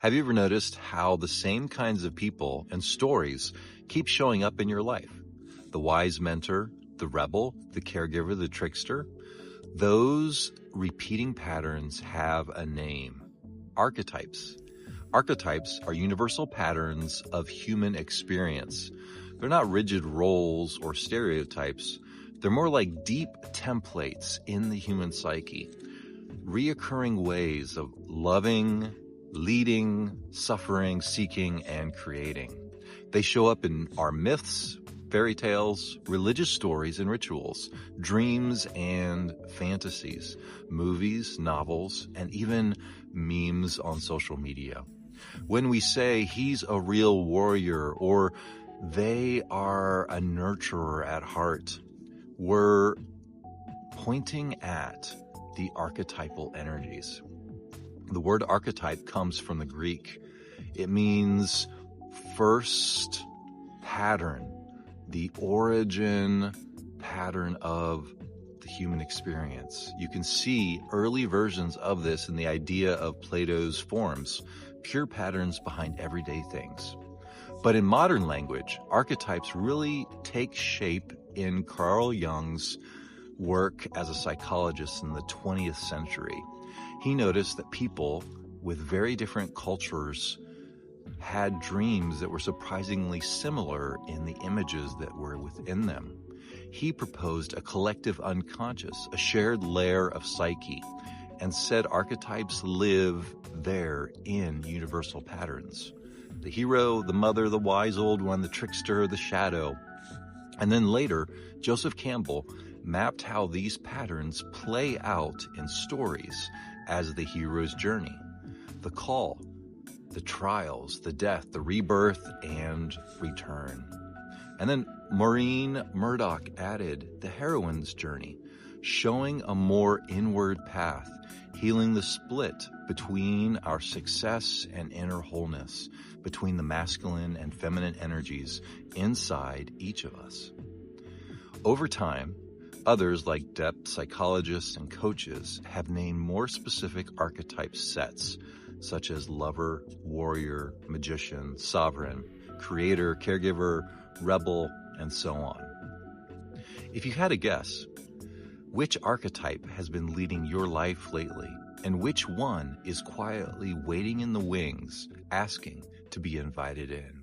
Have you ever noticed how the same kinds of people and stories keep showing up in your life? The wise mentor, the rebel, the caregiver, the trickster. Those repeating patterns have a name: archetypes. Archetypes are universal patterns of human experience. They're not rigid roles or stereotypes. They're more like deep templates in the human psyche, reoccurring ways of loving, leading, suffering, seeking, and creating. They show up in our myths, fairy tales, religious stories and rituals, dreams and fantasies, movies, novels, and even memes on social media. When we say he's a real warrior or they are a nurturer at heart, we're pointing at the archetypal energies. The word archetype comes from the Greek. It means first pattern, the origin pattern of the human experience. You can see early versions of this in the idea of Plato's forms, pure patterns behind everyday things. But in modern language, archetypes really take shape in Carl Jung's work as a psychologist in the 20th century. He noticed that people with very different cultures had dreams that were surprisingly similar in the images that were within them. He proposed a collective unconscious, a shared layer of psyche, and said archetypes live there in universal patterns. The hero, the mother, the wise old one, the trickster, the shadow. And then later, Joseph Campbell mapped how these patterns play out in stories as the hero's journey. The call, the trials, the death, the rebirth, and return. And then Maureen Murdoch added the heroine's journey, showing a more inward path, healing the split between our success and inner wholeness, between the masculine and feminine energies inside each of us. Over time, others like depth psychologists and coaches have named more specific archetype sets, such as lover, warrior, magician, sovereign, creator, caregiver, rebel, and so on. If you had a guess, which archetype has been leading your life lately, and which one is quietly waiting in the wings, asking to be invited in?